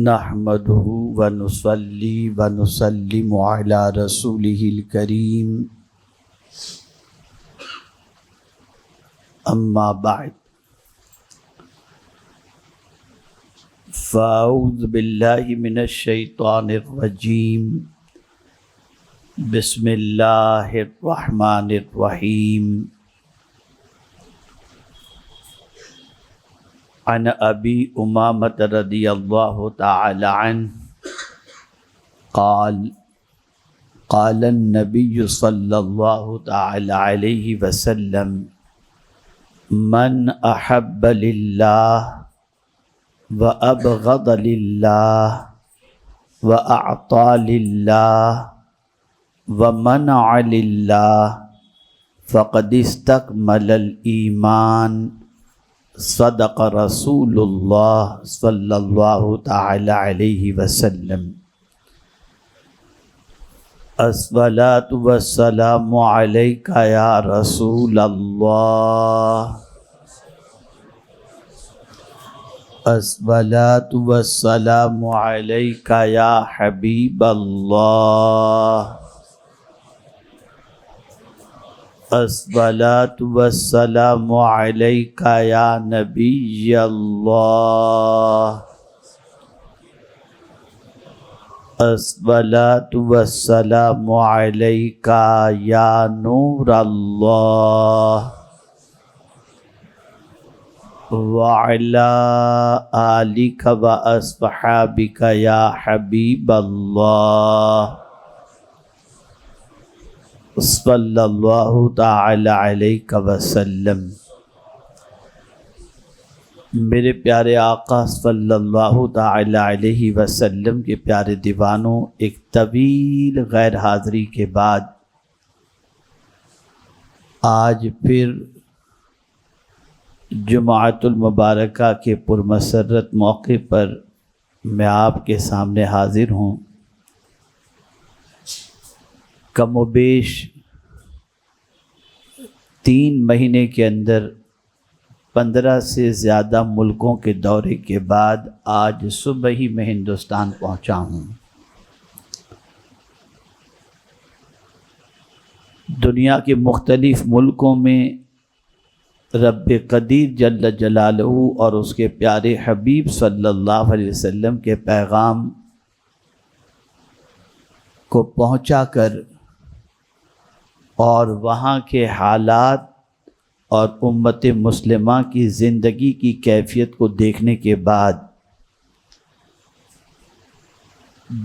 نحمده ونصلي ونسلم على رسوله الكريم أما بعد فأعوذ بالله من الشيطان الرجيم بسم الله الرحمن الرحيم عن ابی امامة رضی اللہ تعالی عنہ قال قال النبی صلی اللہ تعالی علیہ وسلم من احب للہ وابغض للہ واعطى للہ ومنع للہ فقد استکمل الایمان صدق رسول اللہ صلی اللہ تعالی علیہ وسلم الصلاۃ والسلام علیک یا رسول اللہ الصلاۃ والسلام علیک یا حبیب اللہ الصلاۃ والسلام علیک یا نبی اللہ الصلاۃ والسلام علیک یا نور اللہ وعلی آلک واصحابک یا حبیب اللہ صلی اللہ تعالی علیہ وسلم۔ میرے پیارے آقا صلی اللہ تعالی علیہ وسلم کے پیارے دیوانوں، ایک طویل غیر حاضری کے بعد آج پھر جمعۃ المبارکہ کے پرمسرت موقع پر میں آپ کے سامنے حاضر ہوں۔ کم و بیش 3 مہینے کے اندر 15 سے زیادہ ملکوں کے دورے کے بعد آج صبح ہی میں ہندوستان پہنچا ہوں۔ دنیا کے مختلف ملکوں میں رب قدیر جل جلالہ اور اس کے پیارے حبیب صلی اللہ علیہ وسلم کے پیغام کو پہنچا کر اور وہاں کے حالات اور امت مسلمہ کی زندگی کی کیفیت کو دیکھنے کے بعد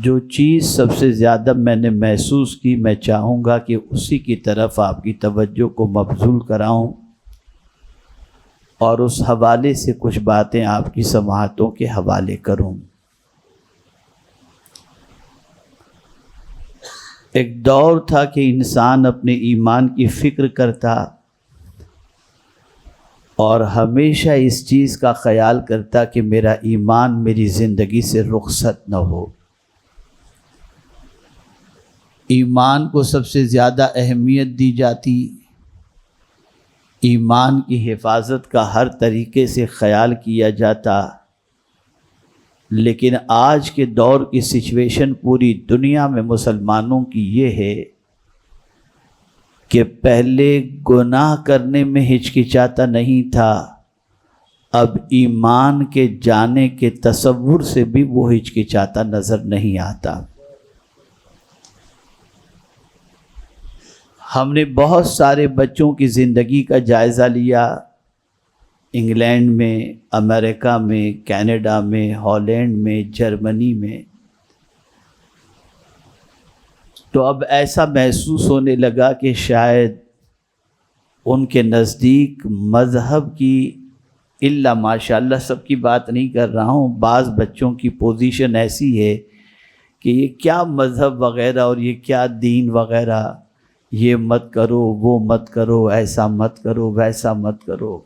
جو چیز سب سے زیادہ میں نے محسوس کی، میں چاہوں گا کہ اسی کی طرف آپ کی توجہ کو مبذول کراؤں اور اس حوالے سے کچھ باتیں آپ کی سماعتوں کے حوالے کروں۔ ایک دور تھا کہ انسان اپنے ایمان کی فکر کرتا اور ہمیشہ اس چیز کا خیال کرتا کہ میرا ایمان میری زندگی سے رخصت نہ ہو۔ ایمان کو سب سے زیادہ اہمیت دی جاتی، ایمان کی حفاظت کا ہر طریقے سے خیال کیا جاتا، لیکن آج کے دور کی سچویشن پوری دنیا میں مسلمانوں کی یہ ہے کہ پہلے گناہ کرنے میں ہچکچاتا نہیں تھا، اب ایمان کے جانے کے تصور سے بھی وہ ہچکچاتا نظر نہیں آتا۔ ہم نے بہت سارے بچوں کی زندگی کا جائزہ لیا، انگلینڈ میں، امریکہ میں، کینیڈا میں، ہالینڈ میں، جرمنی میں، تو اب ایسا محسوس ہونے لگا کہ شاید ان کے نزدیک مذہب کی الا ماشاءاللہ سب کی بات نہیں کر رہا ہوں، بعض بچوں کی پوزیشن ایسی ہے کہ یہ کیا مذہب وغیرہ اور یہ کیا دین وغیرہ، یہ مت کرو، وہ مت کرو، ایسا مت کرو، ویسا مت کرو،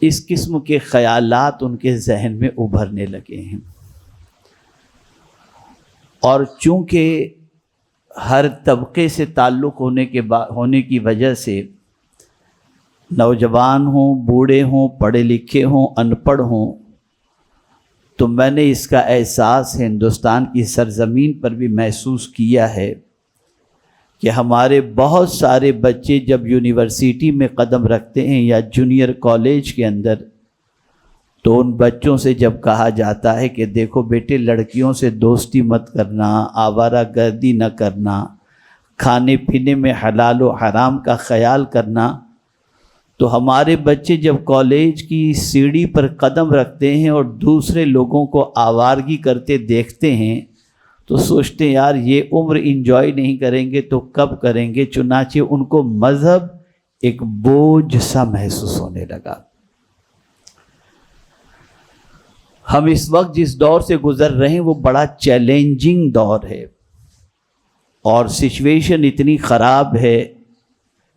اس قسم کے خیالات ان کے ذہن میں ابھرنے لگے ہیں۔ اور چونکہ ہر طبقے سے تعلق ہونے کی وجہ سے نوجوان ہوں، بوڑھے ہوں، پڑھے لکھے ہوں، ان پڑھ ہوں، تو میں نے اس کا احساس ہندوستان کی سرزمین پر بھی محسوس کیا ہے کہ ہمارے بہت سارے بچے جب یونیورسٹی میں قدم رکھتے ہیں یا جونیئر کالج کے اندر، تو ان بچوں سے جب کہا جاتا ہے کہ دیکھو بیٹے، لڑکیوں سے دوستی مت کرنا، آوارہ گردی نہ کرنا، کھانے پینے میں حلال و حرام کا خیال کرنا، تو ہمارے بچے جب کالج کی سیڑھی پر قدم رکھتے ہیں اور دوسرے لوگوں کو آوارگی کرتے دیکھتے ہیں تو سوچتے ہیں یار یہ عمر انجوائے نہیں کریں گے تو کب کریں گے، چنانچہ ان کو مذہب ایک بوجھ سا محسوس ہونے لگا۔ ہم اس وقت جس دور سے گزر رہے ہیں وہ بڑا چیلنجنگ دور ہے، اور سچویشن اتنی خراب ہے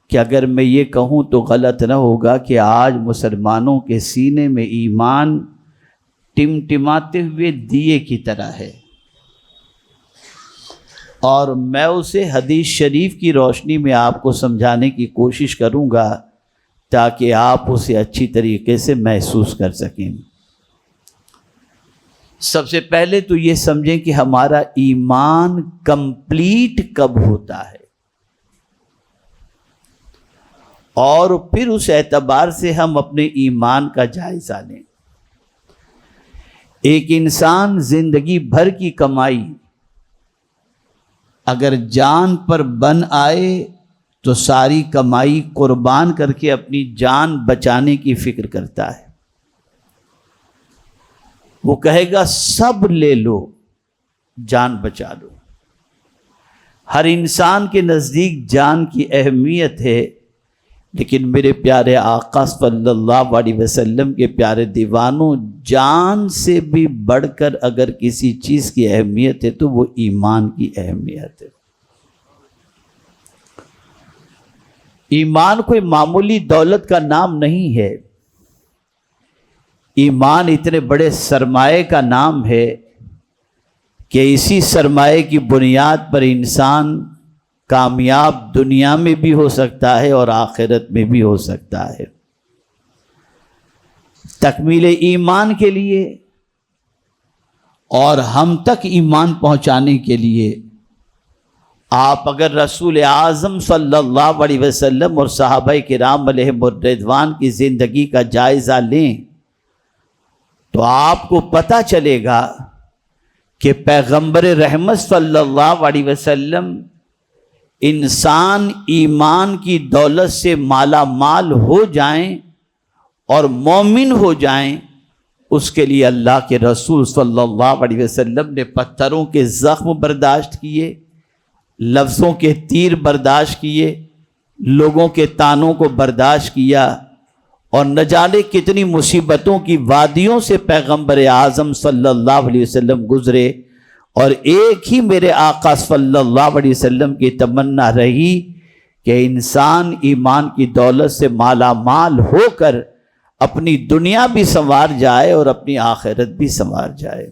کہ اگر میں یہ کہوں تو غلط نہ ہوگا کہ آج مسلمانوں کے سینے میں ایمان ٹمٹماتے ہوئے دیے کی طرح ہے، اور میں اسے حدیث شریف کی روشنی میں آپ کو سمجھانے کی کوشش کروں گا تاکہ آپ اسے اچھی طریقے سے محسوس کر سکیں۔ سب سے پہلے تو یہ سمجھیں کہ ہمارا ایمان کمپلیٹ کب ہوتا ہے، اور پھر اس اعتبار سے ہم اپنے ایمان کا جائزہ لیں۔ ایک انسان زندگی بھر کی کمائی اگر جان پر بن آئے تو ساری کمائی قربان کر کے اپنی جان بچانے کی فکر کرتا ہے۔ وہ کہے گا سب لے لو، جان بچا لو۔ ہر انسان کے نزدیک جان کی اہمیت ہے، لیکن میرے پیارے آقا صلی اللہ علیہ وسلم کے پیارے دیوانوں، جان سے بھی بڑھ کر اگر کسی چیز کی اہمیت ہے تو وہ ایمان کی اہمیت ہے۔ ایمان کوئی معمولی دولت کا نام نہیں ہے، ایمان اتنے بڑے سرمایے کا نام ہے کہ اسی سرمایے کی بنیاد پر انسان کامیاب دنیا میں بھی ہو سکتا ہے اور آخرت میں بھی ہو سکتا ہے۔ تکمیل ایمان کے لیے اور ہم تک ایمان پہنچانے کے لیے آپ اگر رسول اعظم صلی اللہ علیہ وسلم اور صحابہ کرام علیہم الرضوان کی زندگی کا جائزہ لیں تو آپ کو پتہ چلے گا کہ پیغمبر رحمت صلی اللہ علیہ وسلم انسان ایمان کی دولت سے مالا مال ہو جائیں اور مومن ہو جائیں، اس کے لیے اللہ کے رسول صلی اللہ علیہ وسلم نے پتھروں کے زخم برداشت کیے، لفظوں کے تیر برداشت کیے، لوگوں کے طعنوں کو برداشت کیا، اور نہ جانے کتنی مصیبتوں کی وادیوں سے پیغمبر اعظم صلی اللہ علیہ وسلم گزرے، اور ایک ہی میرے آقا صلی اللہ علیہ وسلم کی تمنا رہی کہ انسان ایمان کی دولت سے مالا مال ہو کر اپنی دنیا بھی سنوار جائے اور اپنی آخرت بھی سنوار جائے۔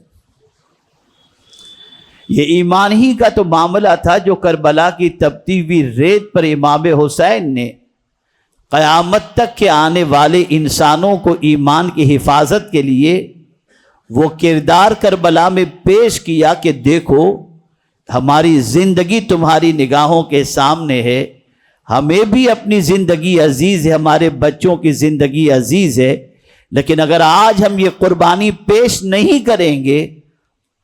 یہ ایمان ہی کا تو معاملہ تھا جو کربلا کی تپتی ہوئی ریت پر امام حسین نے قیامت تک کے آنے والے انسانوں کو ایمان کی حفاظت کے لیے وہ کردار کربلا میں پیش کیا کہ دیکھو ہماری زندگی تمہاری نگاہوں کے سامنے ہے، ہمیں بھی اپنی زندگی عزیز ہے، ہمارے بچوں کی زندگی عزیز ہے، لیکن اگر آج ہم یہ قربانی پیش نہیں کریں گے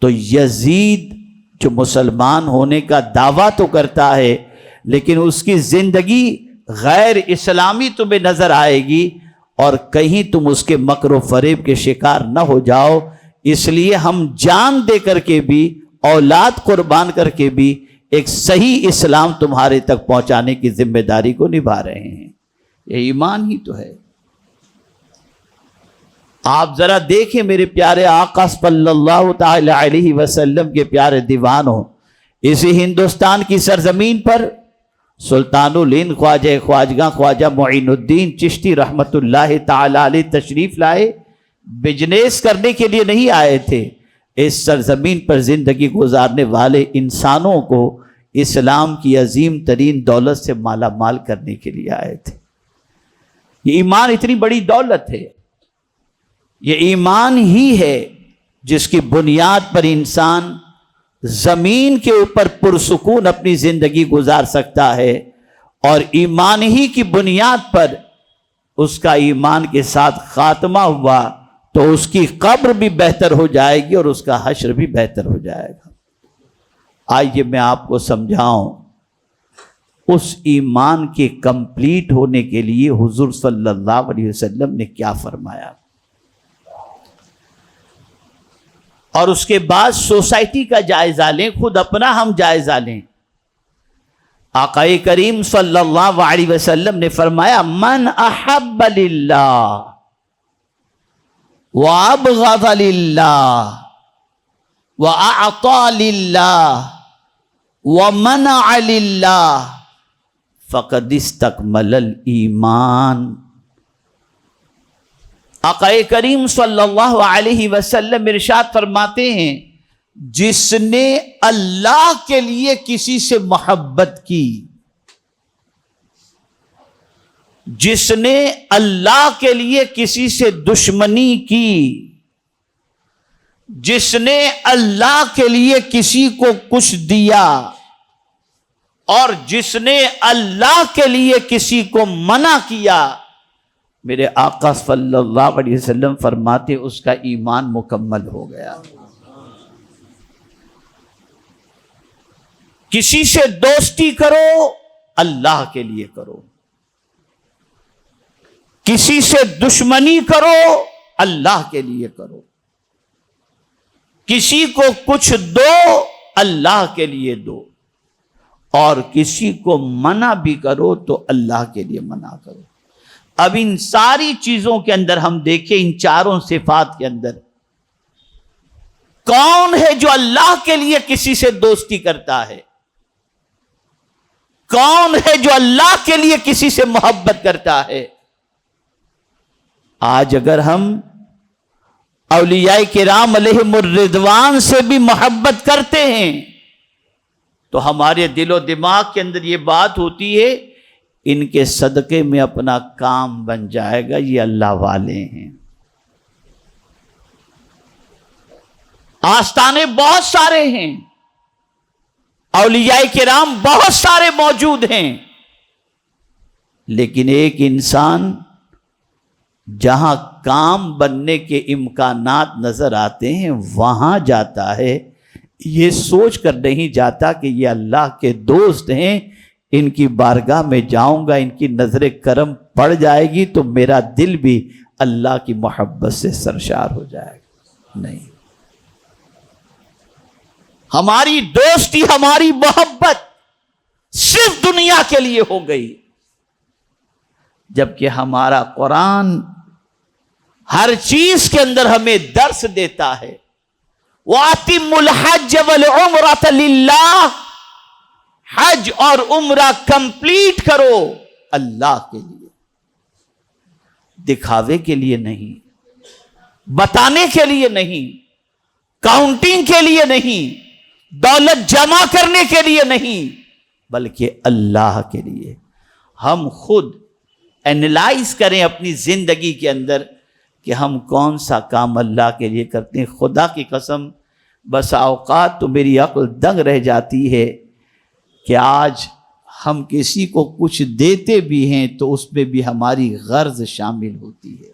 تو یزید جو مسلمان ہونے کا دعویٰ تو کرتا ہے لیکن اس کی زندگی غیر اسلامی تمہیں نظر آئے گی، اور کہیں تم اس کے مکر و فریب کے شکار نہ ہو جاؤ، اس لیے ہم جان دے کر کے بھی، اولاد قربان کر کے بھی ایک صحیح اسلام تمہارے تک پہنچانے کی ذمہ داری کو نبھا رہے ہیں۔ یہ ایمان ہی تو ہے۔ آپ ذرا دیکھیں میرے پیارے آقا صلی اللہ تعالی علیہ وسلم کے پیارے دیوانوں، اسی ہندوستان کی سرزمین پر سلطان الہند خواجہ خواجگاں خواجہ معین الدین چشتی رحمت اللہ تعالی علیہ تشریف لائے، بزنس کرنے کے لیے نہیں آئے تھے، اس سرزمین پر زندگی گزارنے والے انسانوں کو اسلام کی عظیم ترین دولت سے مالا مال کرنے کے لیے آئے تھے۔ یہ ایمان اتنی بڑی دولت ہے، یہ ایمان ہی ہے جس کی بنیاد پر انسان زمین کے اوپر پرسکون اپنی زندگی گزار سکتا ہے، اور ایمان ہی کی بنیاد پر اس کا ایمان کے ساتھ خاتمہ ہوا تو اس کی قبر بھی بہتر ہو جائے گی اور اس کا حشر بھی بہتر ہو جائے گا۔ آئیے میں آپ کو سمجھاؤں اس ایمان کے کمپلیٹ ہونے کے لیے حضور صلی اللہ علیہ وسلم نے کیا فرمایا، اور اس کے بعد سوسائٹی کا جائزہ لیں، خود اپنا ہم جائزہ لیں۔ آقا کریم صلی اللہ علیہ وسلم نے فرمایا من احب للہ وابغض للہ واعطى للہ ومنع للہ فقد استکمل الایمان۔ آقا کریم صلی اللہ علیہ وسلم ارشاد فرماتے ہیں جس نے اللہ کے لیے کسی سے محبت کی، جس نے اللہ کے لیے کسی سے دشمنی کی، جس نے اللہ کے لیے کسی کو کچھ دیا، اور جس نے اللہ کے لیے کسی کو منع کیا، میرے آقا صلی اللہ علیہ وسلم فرماتے اس کا ایمان مکمل ہو گیا۔ کسی سے دوستی کرو اللہ کے لیے کرو، کسی سے دشمنی کرو اللہ کے لیے کرو، کسی کو کچھ دو اللہ کے لیے دو، اور کسی کو منع بھی کرو تو اللہ کے لیے منع کرو۔ اب ان ساری چیزوں کے اندر ہم دیکھیں، ان چاروں صفات کے اندر کون ہے جو اللہ کے لیے کسی سے دوستی کرتا ہے، کون ہے جو اللہ کے لیے کسی سے محبت کرتا ہے؟ آج اگر ہم اولیاء کرام علیہم الرضوان سے بھی محبت کرتے ہیں تو ہمارے دل و دماغ کے اندر یہ بات ہوتی ہے ان کے صدقے میں اپنا کام بن جائے گا، یہ اللہ والے ہیں۔ آستانے بہت سارے ہیں، اولیاء کرام بہت سارے موجود ہیں، لیکن ایک انسان جہاں کام بننے کے امکانات نظر آتے ہیں وہاں جاتا ہے، یہ سوچ کر نہیں جاتا کہ یہ اللہ کے دوست ہیں، ان کی بارگاہ میں جاؤں گا، ان کی نظر کرم پڑ جائے گی تو میرا دل بھی اللہ کی محبت سے سرشار ہو جائے گا۔ نہیں، ہماری دوستی، ہماری محبت صرف دنیا کے لیے ہو گئی، جبکہ ہمارا قرآن ہر چیز کے اندر ہمیں درس دیتا ہے۔ وَأَتِمُّ الْحَجَّ وَالْعُمْرَةَ لِلَّهِ، حج اور عمرہ کمپلیٹ کرو اللہ کے لیے، دکھاوے کے لیے نہیں، بتانے کے لیے نہیں، کاؤنٹنگ کے لیے نہیں، دولت جمع کرنے کے لیے نہیں، بلکہ اللہ کے لیے۔ ہم خود اینالائز کریں اپنی زندگی کے اندر کہ ہم کون سا کام اللہ کے لیے کرتے ہیں۔ خدا کی قسم بس اوقات تو میری عقل دنگ رہ جاتی ہے کہ آج ہم کسی کو کچھ دیتے بھی ہیں تو اس میں بھی ہماری غرض شامل ہوتی ہے۔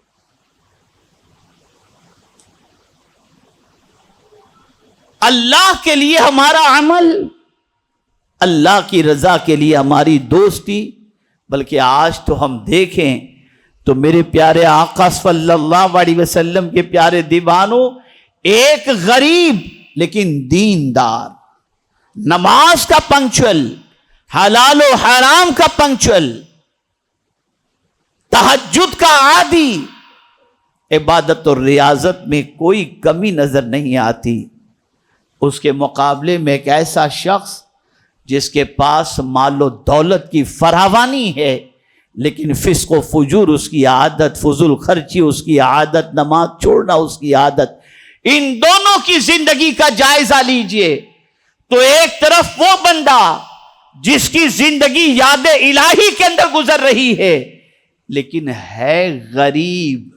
اللہ کے لیے ہمارا عمل، اللہ کی رضا کے لیے ہماری دوستی، بلکہ آج تو ہم دیکھیں تو میرے پیارے آقا صلی اللہ علیہ وسلم کے پیارے دیوانوں، ایک غریب لیکن دیندار، نماز کا پنکچول، حلال و حرام کا پنکچول، تہجد کا عادی، عبادت اور ریاضت میں کوئی کمی نظر نہیں آتی، اس کے مقابلے میں ایک ایسا شخص جس کے پاس مال و دولت کی فراوانی ہے لیکن فسق و فجور اس کی عادت، فضول خرچی اس کی عادت، نماز چھوڑنا اس کی عادت، ان دونوں کی زندگی کا جائزہ لیجئے تو ایک طرف وہ بندہ جس کی زندگی یاد الہی کے اندر گزر رہی ہے لیکن ہے غریب،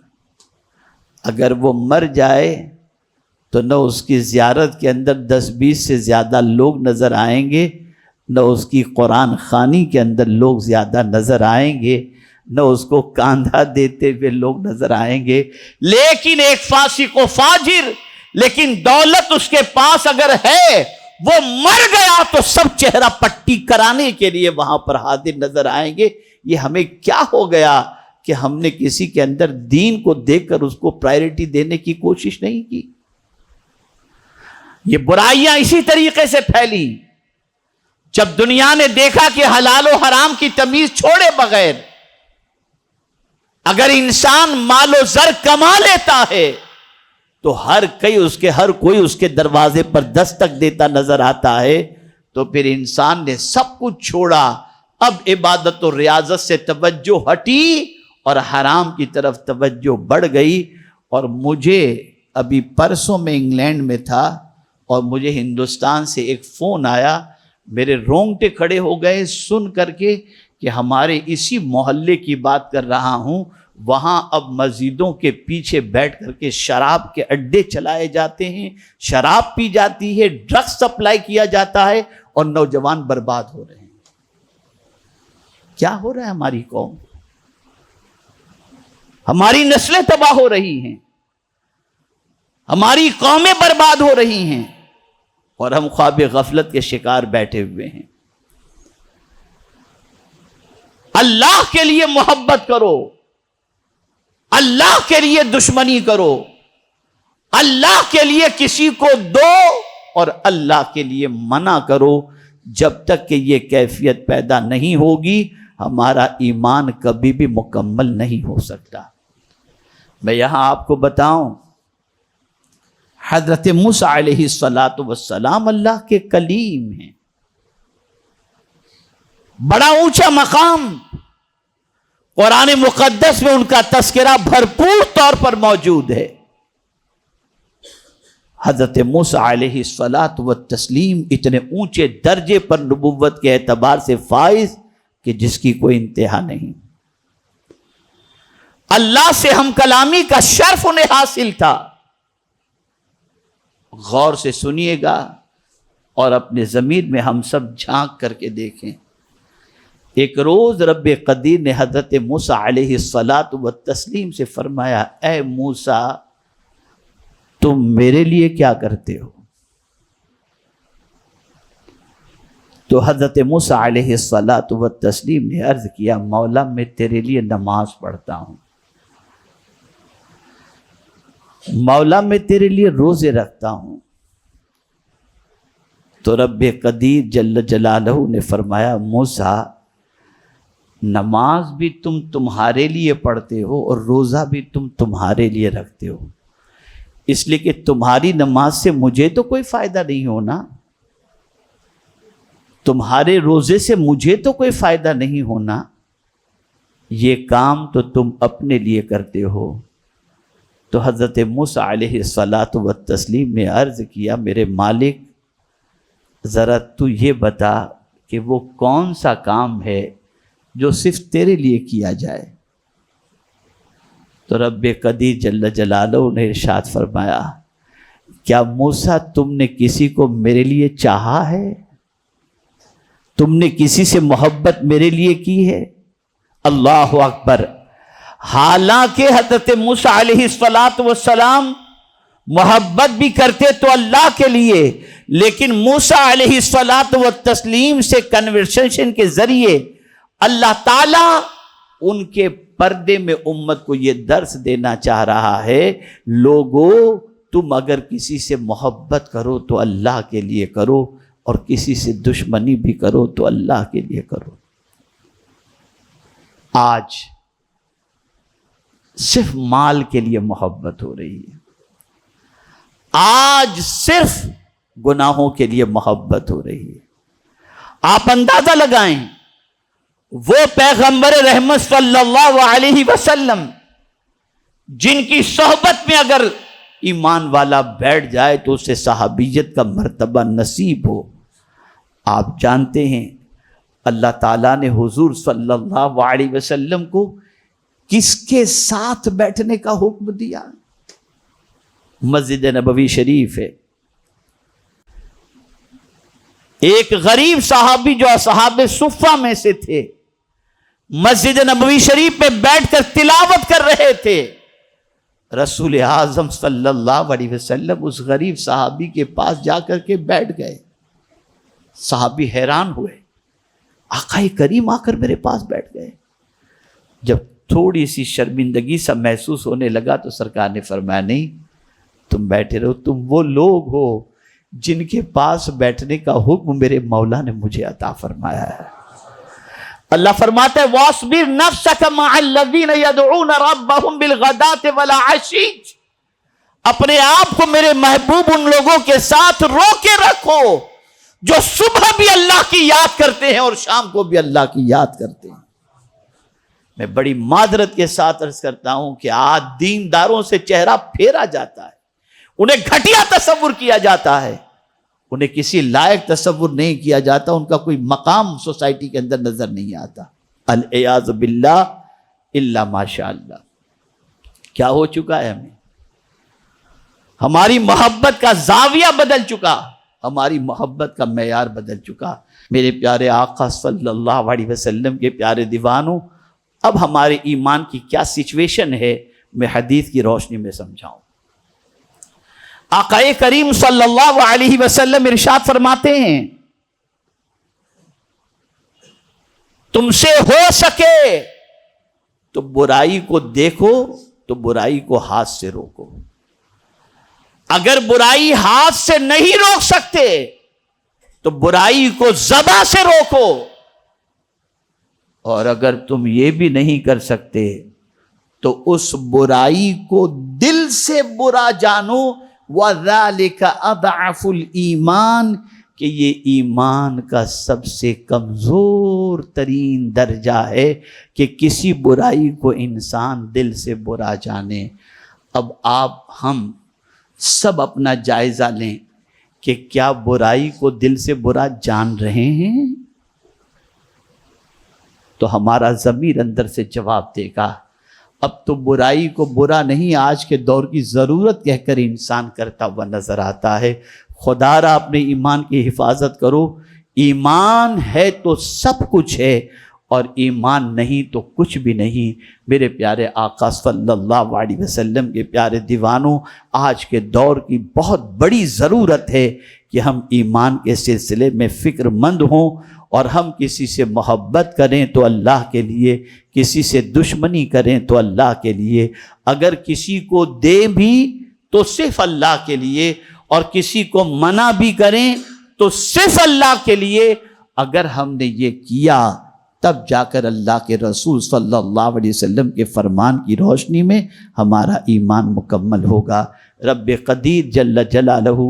اگر وہ مر جائے تو نہ اس کی زیارت کے اندر 10-20 سے زیادہ لوگ نظر آئیں گے، نہ اس کی قرآن خوانی کے اندر لوگ زیادہ نظر آئیں گے، نہ اس کو کاندھا دیتے ہوئے لوگ نظر آئیں گے۔ لیکن ایک فاسق و فاجر، لیکن دولت اس کے پاس اگر ہے، وہ مر گیا تو سب چہرہ پٹی کرانے کے لیے وہاں پر حاضر نظر آئیں گے۔ یہ ہمیں کیا ہو گیا کہ ہم نے کسی کے اندر دین کو دیکھ کر اس کو پرائرٹی دینے کی کوشش نہیں کی۔ یہ برائیاں اسی طریقے سے پھیلی جب دنیا نے دیکھا کہ حلال و حرام کی تمیز چھوڑے بغیر اگر انسان مال و زر کما لیتا ہے تو ہر کوئی اس کے دروازے پر دستک دیتا نظر آتا ہے، تو پھر انسان نے سب کچھ چھوڑا۔ اب عبادت و ریاضت سے توجہ ہٹی اور حرام کی طرف توجہ بڑھ گئی۔ اور مجھے ابھی پرسوں میں انگلینڈ میں تھا اور مجھے ہندوستان سے ایک فون آیا، میرے رونگٹے کھڑے ہو گئے سن کر کے کہ ہمارے اسی محلے کی بات کر رہا ہوں، وہاں اب مسجدوں کے پیچھے بیٹھ کر کے شراب کے اڈے چلائے جاتے ہیں، شراب پی جاتی ہے، ڈرگس سپلائی کیا جاتا ہے اور نوجوان برباد ہو رہے ہیں۔ کیا ہو رہا ہے ہماری قوم؟ ہماری نسلیں تباہ ہو رہی ہیں، ہماری قومیں برباد ہو رہی ہیں اور ہم خواب غفلت کے شکار بیٹھے ہوئے ہیں۔ اللہ کے لیے محبت کرو، اللہ کے لیے دشمنی کرو، اللہ کے لیے کسی کو دو اور اللہ کے لیے منع کرو۔ جب تک کہ یہ کیفیت پیدا نہیں ہوگی ہمارا ایمان کبھی بھی مکمل نہیں ہو سکتا۔ میں یہاں آپ کو بتاؤں، حضرت موسیٰ علیہ السلام اللہ کے کلیم ہیں، بڑا اونچا مقام، قرآن مقدس میں ان کا تذکرہ بھرپور طور پر موجود ہے۔ حضرت موسیٰ علیہ السلام اتنے اونچے درجے پر نبوت کے اعتبار سے فائز کہ جس کی کوئی انتہا نہیں۔ اللہ سے ہم کلامی کا شرف انہیں حاصل تھا۔ غور سے سنیے گا اور اپنے ضمیر میں ہم سب جھانک کر کے دیکھیں۔ ایک روز رب قدیر نے حضرت موسیٰ علیہ السلام سے فرمایا، اے موسیٰ تم میرے لیے کیا کرتے ہو؟ تو حضرت موسیٰ علیہ السلام نے عرض کیا، مولا میں تیرے لیے نماز پڑھتا ہوں، مولا میں تیرے لیے روزے رکھتا ہوں۔ تو رب قدیر جل جلالہ نے فرمایا، موسیٰ نماز بھی تم تمہارے لیے پڑھتے ہو اور روزہ بھی تم تمہارے لیے رکھتے ہو، اس لیے کہ تمہاری نماز سے مجھے تو کوئی فائدہ نہیں ہونا، تمہارے روزے سے مجھے تو کوئی فائدہ نہیں ہونا، یہ کام تو تم اپنے لیے کرتے ہو۔ تو حضرت موسیٰ علیہ السلام نے عرض کیا، میرے مالک ذرا تو یہ بتا کہ وہ کون سا کام ہے جو صرف تیرے لیے کیا جائے؟ تو رب قدیر جل جلالہ نے ارشاد فرمایا، کیا موسیٰ تم نے کسی کو میرے لیے چاہا ہے؟ تم نے کسی سے محبت میرے لیے کی ہے؟ اللہ اکبر! حالانکہ حضرت موسیٰ علیہ السلام محبت بھی کرتے تو اللہ کے لیے، لیکن موسیٰ علیہ السلام سے کنورسیشن کے ذریعے اللہ تعالیٰ ان کے پردے میں امت کو یہ درس دینا چاہ رہا ہے، لوگو تم اگر کسی سے محبت کرو تو اللہ کے لیے کرو اور کسی سے دشمنی بھی کرو تو اللہ کے لیے کرو۔ آج صرف مال کے لیے محبت ہو رہی ہے، آج صرف گناہوں کے لیے محبت ہو رہی ہے۔ آپ اندازہ لگائیں، وہ پیغمبر رحمت صلی اللہ علیہ وسلم جن کی صحبت میں اگر ایمان والا بیٹھ جائے تو اسے صحابیت کا مرتبہ نصیب ہو۔ آپ جانتے ہیں اللہ تعالیٰ نے حضور صلی اللہ علیہ وسلم کو کس کے ساتھ بیٹھنے کا حکم دیا؟ مسجد نبوی شریف ہے. ایک غریب صحابی جو اصحاب صفہ میں سے تھے مسجد نبوی شریف میں بیٹھ کر تلاوت کر رہے تھے. رسول اعظم صلی اللہ علیہ وسلم اس غریب صحابی کے پاس جا کر کے بیٹھ گئے. صحابی حیران ہوئے, آقا کریم آ کر میرے پاس بیٹھ گئے. جب تھوڑی سی شرمندگی سا محسوس ہونے لگا تو سرکار نے فرمایا نہیں تم بیٹھے رہو, تم وہ لوگ ہو جن کے پاس بیٹھنے کا حکم میرے مولا نے مجھے عطا فرمایا ہے. اللہ فرماتا ہے وَاصْبِرْ نَفْسَكَ مَعَ الَّذِينَ يَدْعُونَ رَبَّهُمْ بِالْغَدَاةِ وَالْعَشِيِّ, اپنے آپ کو میرے محبوب ان لوگوں کے ساتھ روکے رکھو جو صبح بھی اللہ کی یاد کرتے ہیں اور شام کو بھی اللہ کی یاد کرتے ہیں. میں بڑی معذرت کے ساتھ عرض کرتا ہوں کہ آج دینداروں سے چہرہ پھیرا جاتا ہے, انہیں گھٹیا تصور کیا جاتا ہے, انہیں کسی لائق تصور نہیں کیا جاتا, ان کا کوئی مقام سوسائٹی کے اندر نظر نہیں آتا. العیاذ باللہ الا ماشاء اللہ. کیا ہو چکا ہے ہمیں؟ ہماری محبت کا زاویہ بدل چکا, ہماری محبت کا معیار بدل چکا. میرے پیارے آقا صلی اللہ علیہ وسلم کے پیارے دیوانوں, اب ہمارے ایمان کی کیا سچویشن ہے میں حدیث کی روشنی میں سمجھاؤں. آقا کریم صلی اللہ علیہ وسلم ارشاد فرماتے ہیں تم سے ہو سکے تو برائی کو دیکھو تو برائی کو ہاتھ سے روکو. اگر برائی ہاتھ سے نہیں روک سکتے تو برائی کو زبان سے روکو, اور اگر تم یہ بھی نہیں کر سکتے تو اس برائی کو دل سے برا جانو. وَذَلِكَ أَضْعَفُ الْإِيمَانِ, کہ یہ ایمان کا سب سے کمزور ترین درجہ ہے کہ کسی برائی کو انسان دل سے برا جانے. اب آپ ہم سب اپنا جائزہ لیں کہ کیا برائی کو دل سے برا جان رہے ہیں؟ تو ہمارا ضمیر اندر سے جواب دے گا اب تو برائی کو برا نہیں, آج کے دور کی ضرورت کہہ کر انسان کرتا ہوا نظر آتا ہے. خدا را اپنے ایمان کی حفاظت کرو. ایمان ہے تو سب کچھ ہے, اور ایمان نہیں تو کچھ بھی نہیں. میرے پیارے آقا صلی اللہ علیہ وسلم کے پیارے دیوانوں, آج کے دور کی بہت بڑی ضرورت ہے کہ ہم ایمان کے سلسلے میں فکر مند ہوں, اور ہم کسی سے محبت کریں تو اللہ کے لیے, کسی سے دشمنی کریں تو اللہ کے لیے, اگر کسی کو دیں بھی تو صرف اللہ کے لیے, اور کسی کو منع بھی کریں تو صرف اللہ کے لیے. اگر ہم نے یہ کیا تب جا کر اللہ کے رسول صلی اللہ علیہ وسلم کے فرمان کی روشنی میں ہمارا ایمان مکمل ہوگا. رب قدیر جل جلالہ,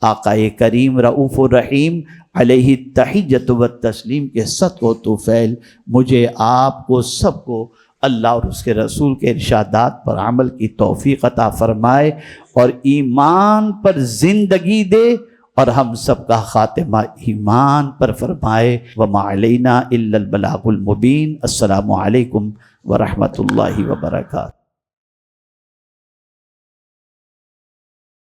آقا کریم رؤوف الرحیم علیہ التحیۃ والتسلیم کے صدق و طفیل مجھے آپ کو سب کو اللہ اور اس کے رسول کے ارشادات پر عمل کی توفیق عطا فرمائے, اور ایمان پر زندگی دے, اور ہم سب کا خاتمہ ایمان پر فرمائے. وما علینا الا البلاغ المبین. السلام علیکم ورحمۃ اللہ وبرکاتہ.